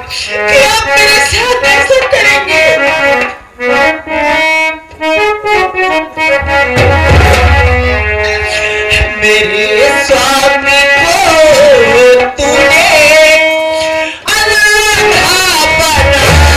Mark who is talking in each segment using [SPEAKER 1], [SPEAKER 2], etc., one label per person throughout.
[SPEAKER 1] कि आप मेरे साथ ऐसा करेंगे। मेरे स्वामी को तूने अनाथा बनाया,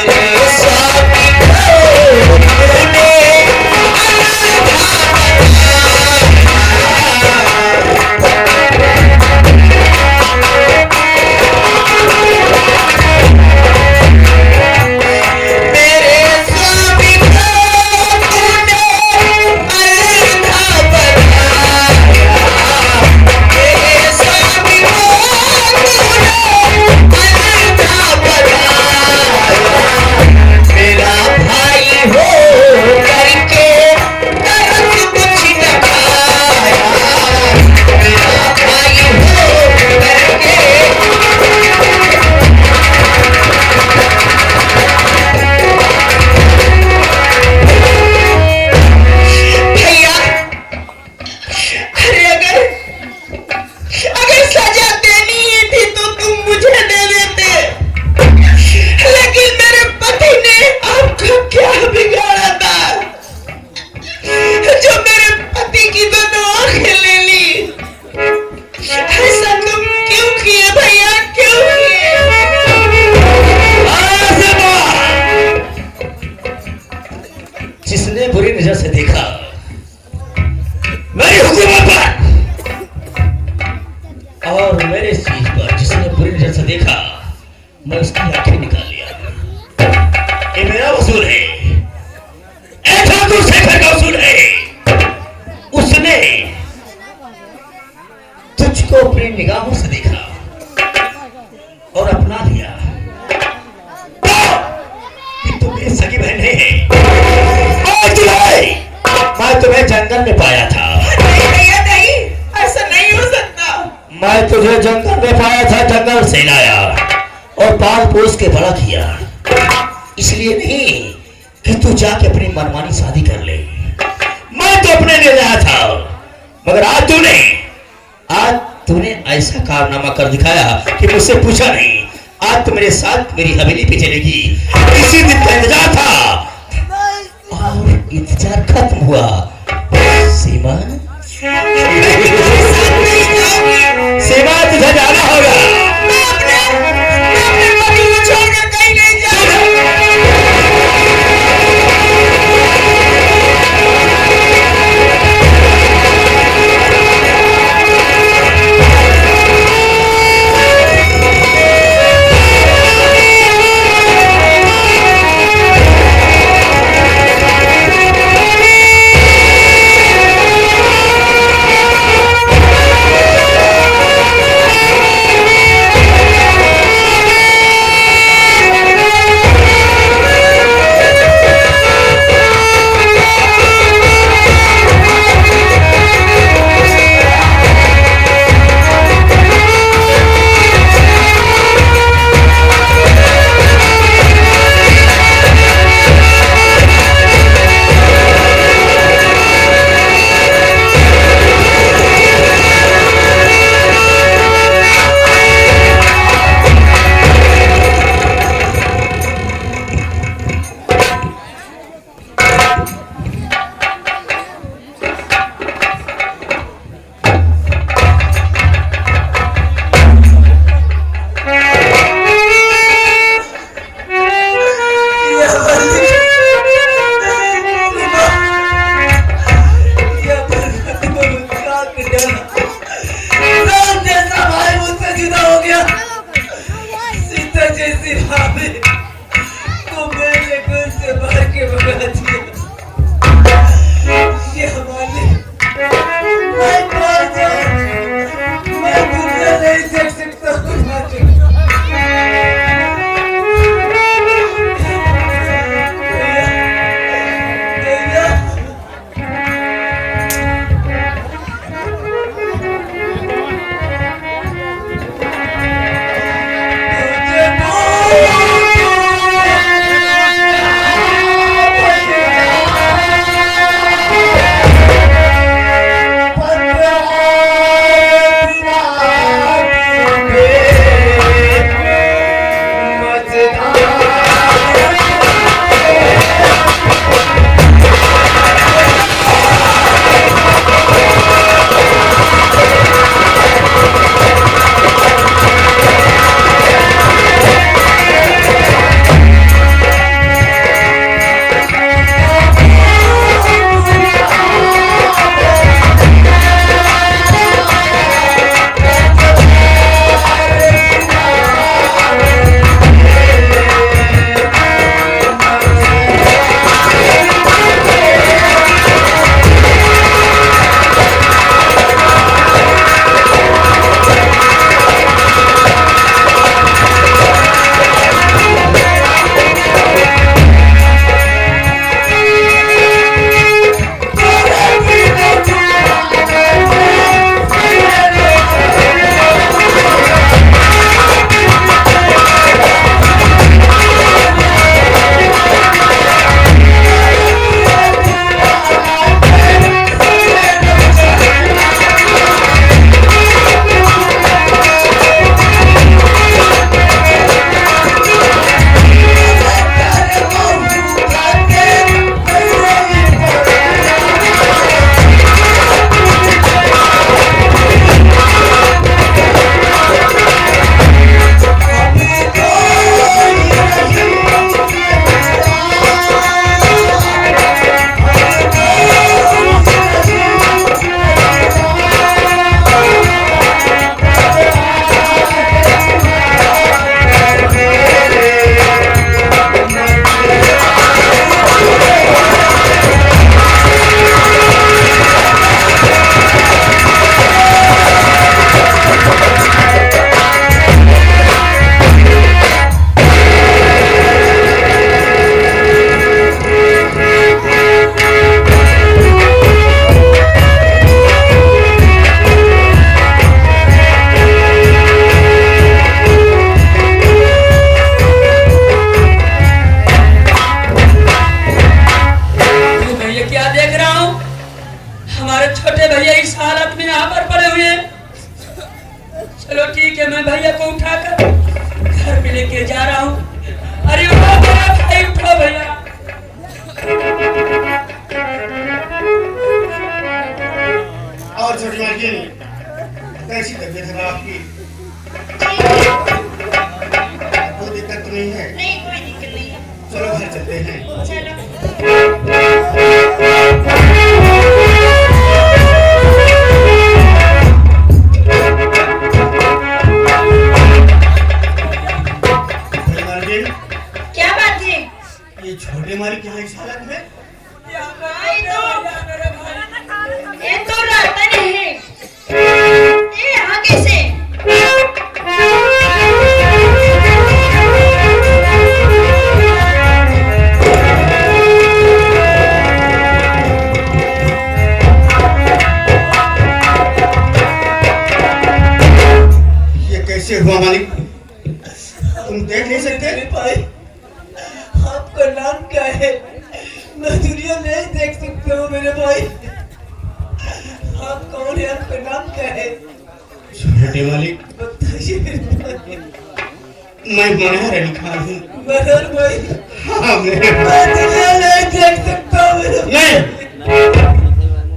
[SPEAKER 1] मेरे स्वामी को तूने बुरी नजर से देखा मेरी हुकूमत पर और मेरे चीज पर, जिसने बुरी नजर से देखा मैं उसकी आंखें निकाल लिया। ये मेरा वसूल है, ठाकुर शेखर का वसूल है। उसने तुझको अपनी निगाहों से देखा और अपना लिया कि तुम मेरी सगी बहन है। मैं तुम्हें जंगल में पाया था। नहीं भैया नहीं, ऐसा नहीं हो सकता। मैं तुझे जंगल में पाया था, जंगल से लाया और पाल पोस के बड़ा किया, इसलिए नहीं कि तू जाके अपनी मनमानी शादी कर ले। मैं तो अपने लिए लाया था, मगर आज तूने ऐसा कारनामा कर दिखाया कि मुझसे पूछा नहीं। आज तो मेरे साथ मेरी हवेली पे चलेगी, इसी दिन का इंतजार था और इंतजार खत्म हुआ। सीमा सीमा तुझे जाना होगा। मैं अपने पति को छोड़कर कहीं नहीं जाऊंगा।
[SPEAKER 2] ठीक है, मैं भैया को उठाकर घर में लेके जा रहा हूँ। अरे वो मेरा भाई, उठो भैया।
[SPEAKER 3] और छोटी मालकिन, कैसी तबीयत है आपकी? कोई दिक्कत तो नहीं है?
[SPEAKER 4] नहीं, कोई दिक्कत नहीं है।
[SPEAKER 3] चलो घर चलते हैं।
[SPEAKER 4] चलो।
[SPEAKER 3] छोटी मालकिन,
[SPEAKER 4] क्या बात है?
[SPEAKER 3] ये छोटे मालिक यहाँ इस हालत में?
[SPEAKER 4] ये तो रतन है। ये यहाँ कैसे?
[SPEAKER 3] ये कैसे हुआ मालिक? तुम देख नहीं सकते?
[SPEAKER 2] मेरे भाई, आपका नाम क्या है? मैं दुनिया नहीं देख सकता हूँ मेरे भाई। आप कौन है? आपका नाम क्या है?
[SPEAKER 3] छोटे मालिक,
[SPEAKER 2] बताइए मेरे भाई।
[SPEAKER 3] मैं मनोहर अली खान हूँ।
[SPEAKER 2] मनोहर भाई,
[SPEAKER 3] हाँ मेरे
[SPEAKER 2] मैं दुनिया नहीं देख सकता हूँ मेरे भाई।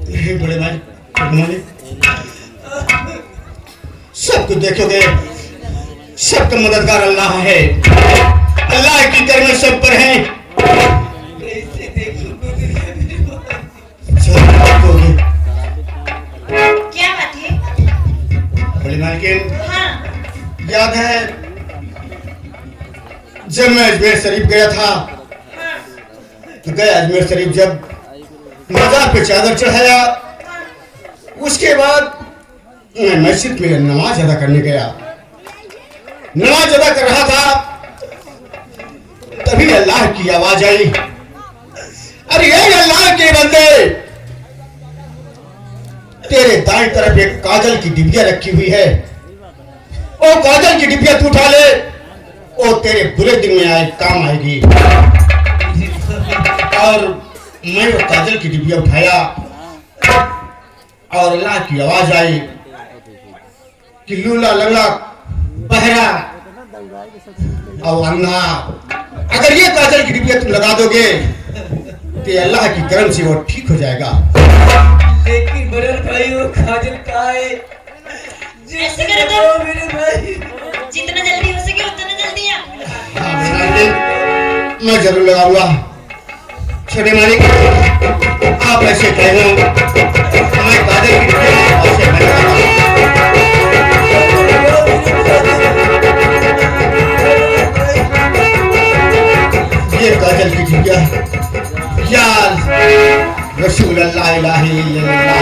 [SPEAKER 3] नहीं बड़े भाई, छोटे मालिक, सब कुछ देखोगे, सबका मददगार अल्लाह है। अल्लाह की करम सब पर है।
[SPEAKER 2] कैसे देखूंगा दुनिया मेरे भाई?
[SPEAKER 3] सब देखोगे।
[SPEAKER 4] क्या बात है?
[SPEAKER 3] बड़ी मालकिन,
[SPEAKER 4] हाँ।
[SPEAKER 3] याद है जब मैं अजमेर शरीफ गया था,
[SPEAKER 4] हाँ।
[SPEAKER 3] तो गया अजमेर शरीफ जब मजार पे चादर चढ़ाया, उसके बाद मैं मस्जिद में नमाज अदा करने गया। नमाज अदा कर रहा था, तभी अल्लाह की आवाज आई, अरे ये अल्लाह के बंदे, तेरे दाएं तरफ एक काजल की डिबिया रखी हुई है, वो काजल की डिबिया तू उठा ले, वो तेरे बुरे दिन में आए काम आएगी। और मैं वो काजल की डिबिया उठाया और अल्लाह की आवाज आई कि लूला लंगड़ा बहरा और अंधा, अगर ये काजल की डिबिया तुम लगा दोगे तो अल्लाह की करम से वो ठीक हो जाएगा।
[SPEAKER 2] लेकिन मनोहर भाई, वो काजल कहाँ है?
[SPEAKER 4] ऐसे करे तो
[SPEAKER 2] मेरे भाई,
[SPEAKER 4] जितना जल्दी हो सके उतना जल्दी आ।
[SPEAKER 3] हाँ, मैं जरूर लगाऊंगा। छोटे मालिक, आप ऐसे कहना, मैं काजल की डिबिया ऐसे बनाऊंगा। ये काजल की डिबिया यार रसूल अल्लाह इलाही इल्लल्लाह,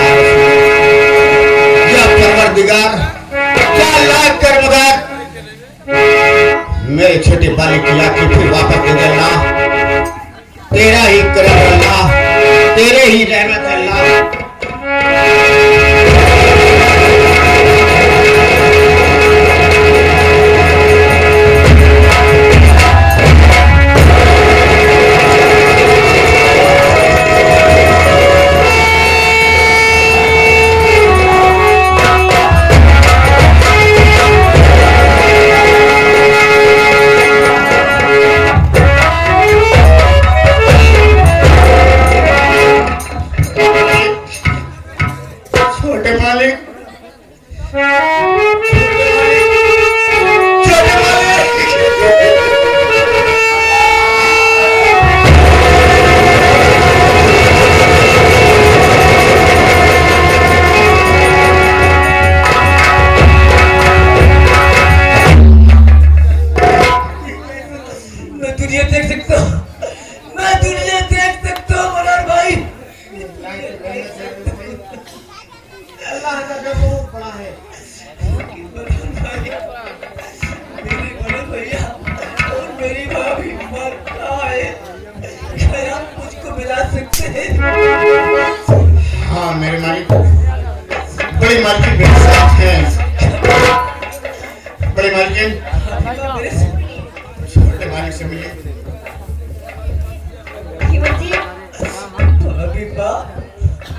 [SPEAKER 3] या परवरदिगार, या अल्लाह करमदार, मेरे छोटे बालक की आंखें फिर वापस दे देना। तेरा ही करम अल्लाह, तेरे ही रहमत अल्लाह। छोटे मालिक, छोटे मालिक,
[SPEAKER 2] मैं दुनिया देख सकता हूँ, मैं दुनिया देख सकता हूँ मनोहर भाई।
[SPEAKER 3] अल्लाह का घर बहुत बड़ा है।
[SPEAKER 2] मेरे बड़े भैया और मेरी भाभी मर रहा है, क्या आप मुझको मिला सकते हैं?
[SPEAKER 3] हाँ मेरे मालिक, बड़ी मालकिन मेरे साथ हैं। बड़ी मालकिन,
[SPEAKER 2] मेरे से
[SPEAKER 3] छोटे मालिक से मिलिए।
[SPEAKER 2] भाभी बा,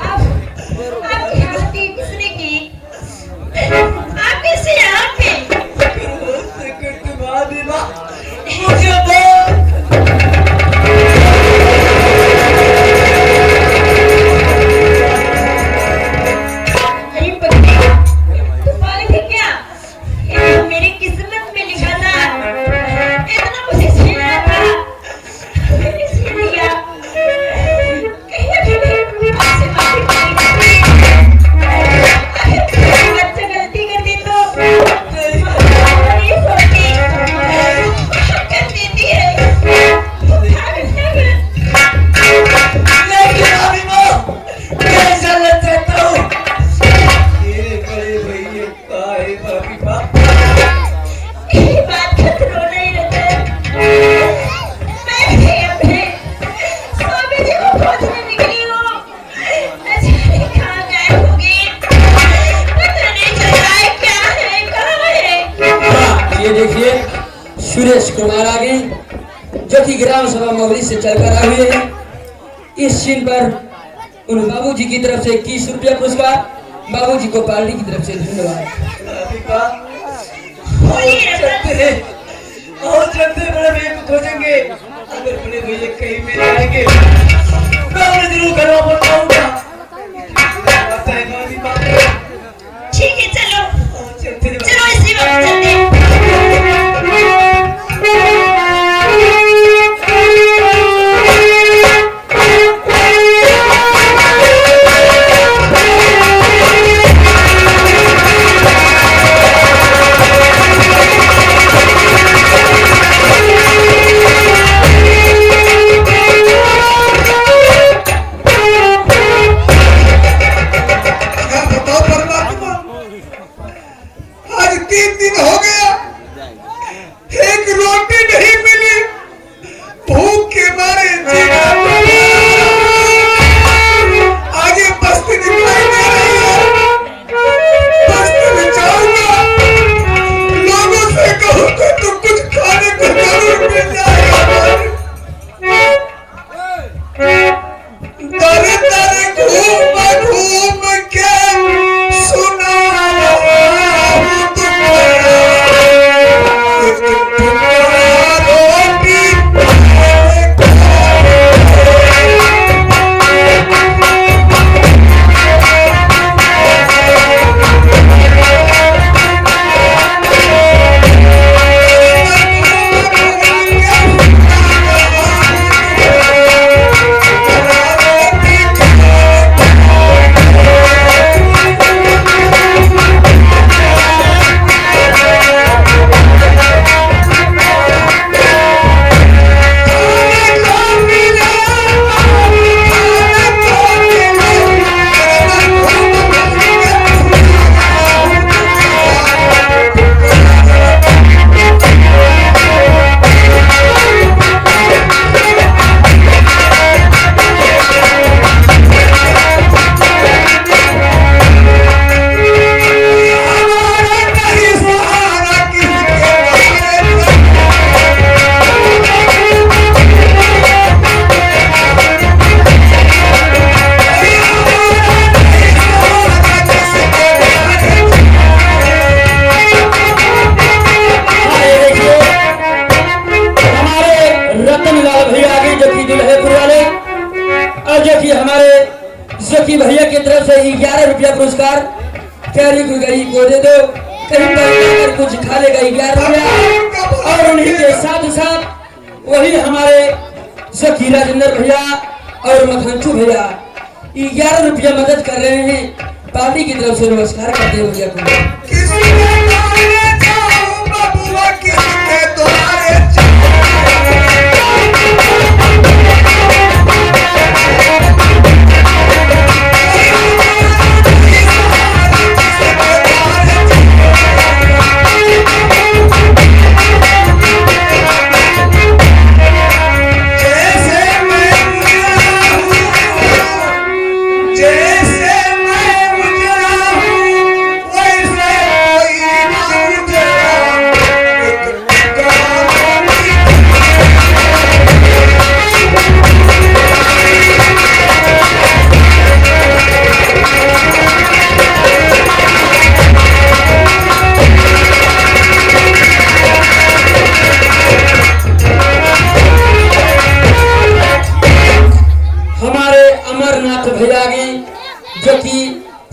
[SPEAKER 4] आपकी गलती किसने की? आप कैसे यहाँ पे?
[SPEAKER 5] ये देखिए सुरेश कुमार आगे जो कि ग्राम सभा मोगरी से चलकर आए हुए हैं। इस सीन पर उन बाबूजी की तरफ से 21 रुपया पुरस्कार, बाबूजी को पार्टी की तरफ से धन्यवाद।
[SPEAKER 2] राधिका, और चलते बड़े भैया को खोजेंगे। अगर बड़े भैया कहीं मिल जाएंगे मैं उन्हें जरूर घरों पर पाऊंगा।
[SPEAKER 4] ठीक है चलो
[SPEAKER 2] चलते
[SPEAKER 4] चलो इसी वक्त चलते हैं।
[SPEAKER 5] जोकी भैया की तरफ से 11 रुपया पुरस्कार। प्यारी को गई को दे दो, कहीं पर जाकर कुछ खा लेगा 11 रुपया। और उन्हीं के साथ साथ वही हमारे जोकी राजेंद्र भैया और मखनचू भैया 11 रुपया मदद कर रहे हैं। पार्टी की तरफ से नमस्कार करते हैं भैया को।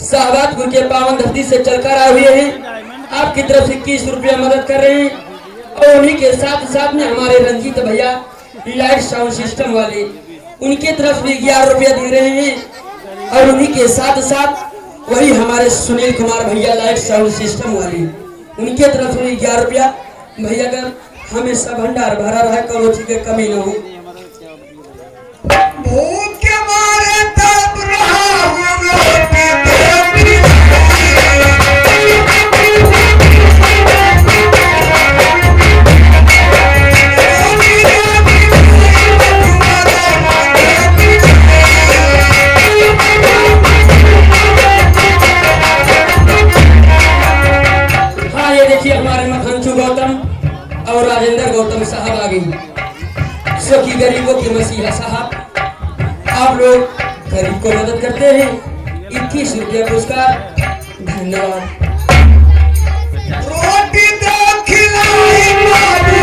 [SPEAKER 5] शाहबादपुर के पावन धरती से चलकर आए हुए हैं। आपकी तरफ से 21 रुपया मदद कर रहे हैं। और उन्हीं के साथ साथ में हमारे रंजीत भैया लाइट साउंड सिस्टम वाले उनके तरफ भी 11 रुपया दे रहे हैं। और उन्हीं के साथ साथ वही हमारे सुनील कुमार भैया लाइट साउंड सिस्टम वाले उनके तरफ से 11 रुपया। भैया का हमेशा भंडार भरा रहा, करो चीज की कमी न हो।
[SPEAKER 3] भूख के मारे तड़प रहा हूँ
[SPEAKER 5] अंशु गौतम और राजेंद्र गौतम साहब आ गई। सो की गरीबों की मसीहा साहब, आप लोग गरीब को मदद करते हैं, 21 रुपया पुरस्कार। धन्यवाद।
[SPEAKER 2] रोटी दो खिलाई बाबू,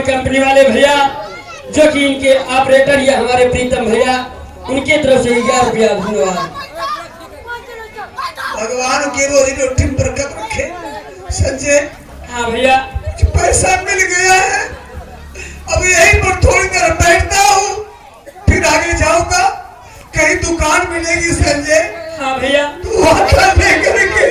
[SPEAKER 5] कंपनी वाले भैया जो कि इनके ऑपरेटर या हमारे प्रीतम भैया, उनके तरफ से 11 रुपया। धन्यवाद।
[SPEAKER 2] भगवान की रोजी रोटी बरकत रखे। संजय,
[SPEAKER 5] हाँ भैया,
[SPEAKER 2] पैसा मिल गया है, अब यहीं पर थोड़ी देर बैठता हूँ, फिर आगे जाऊंगा। कहीं दुकान मिलेगी संजय?
[SPEAKER 5] हाँ भैया,
[SPEAKER 2] तू आता लेकर के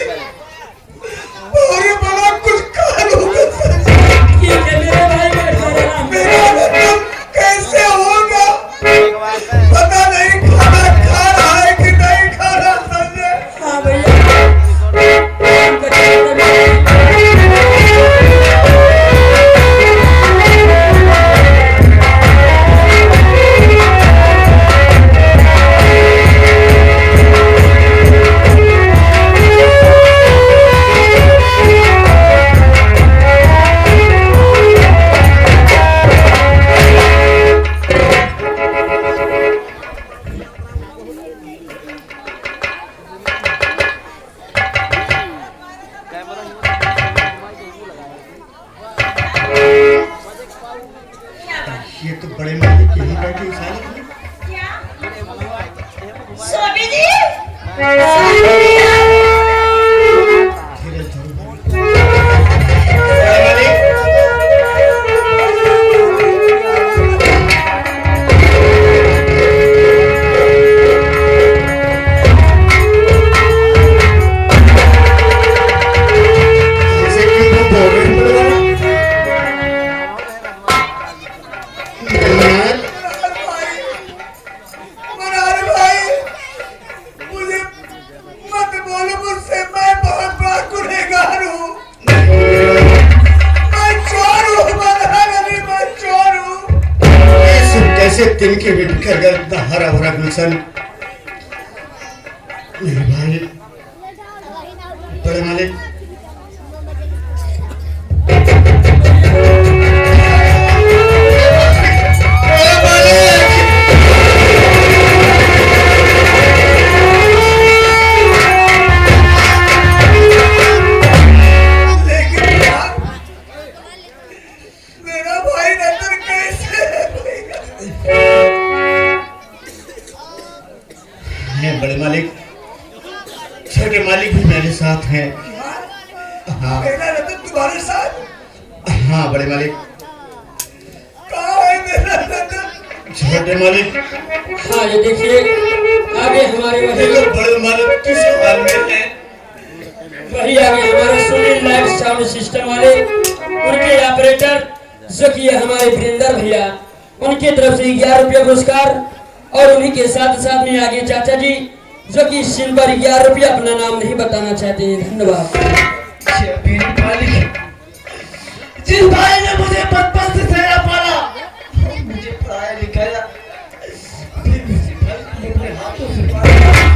[SPEAKER 2] और ये बड़ा कुछ खा लूंगा संजय।
[SPEAKER 5] ठीक है मेरे भाई, बैठो आराम।
[SPEAKER 2] मेरा मतलब कैसे होगा पता नहीं, खाना खा रहा है कि नहीं खा रहा संजय।
[SPEAKER 5] हाँ भैया, काम करिए।
[SPEAKER 3] ये तो बड़े मालिक के ही बैठे साले।
[SPEAKER 4] स्वामी जी,
[SPEAKER 3] धीरे धीरे जैसे कि वो बोल रहे हैं
[SPEAKER 2] मनार भाई, मुझे मत बोलो मुझसे, मैं बहुत बड़ा गुनहगार हूँ। मैं चोर हूँ मनार अली, मैं चोर हूँ।
[SPEAKER 3] कैसे तिनके भी बिखर गए, इतना हरा भरा गुलशन। मेरे भाई बड़े मालिक,
[SPEAKER 2] लेकिन यार, मेरा भाई नजर कैसे
[SPEAKER 3] हैं बड़े मालिक, छोटे मालिक भी मेरे साथ हैं। हाँ
[SPEAKER 2] मेरा रतन तुम्हारे साथ?
[SPEAKER 3] हाँ बड़े मालिक।
[SPEAKER 2] कहाँ है मेरा रतन?
[SPEAKER 3] छोटे मालिक,
[SPEAKER 5] हाँ ये देखिए, आगे हमारे
[SPEAKER 3] देखो
[SPEAKER 5] वही
[SPEAKER 3] बड़े मालिक किस हाल में है।
[SPEAKER 5] वही आगे हमारे सुनील लाइट साउंड सिस्टम वाले, उनके ऑपरेटर जो कि हमारे वीरेंद्र भैया, उनके तरफ से 11 रुपया पुरस्कार। और उन्हीं के साथ साथ में आगे चाचा जी जो कि सिल्वर 11 रुपया, अपना नाम नहीं बताना चाहते हैं। धन्यवाद।
[SPEAKER 2] मेरे मालिक, जिस भाई ने मुझे बचपन से सैरा पाला, मुझे पढ़ाया लिखाया,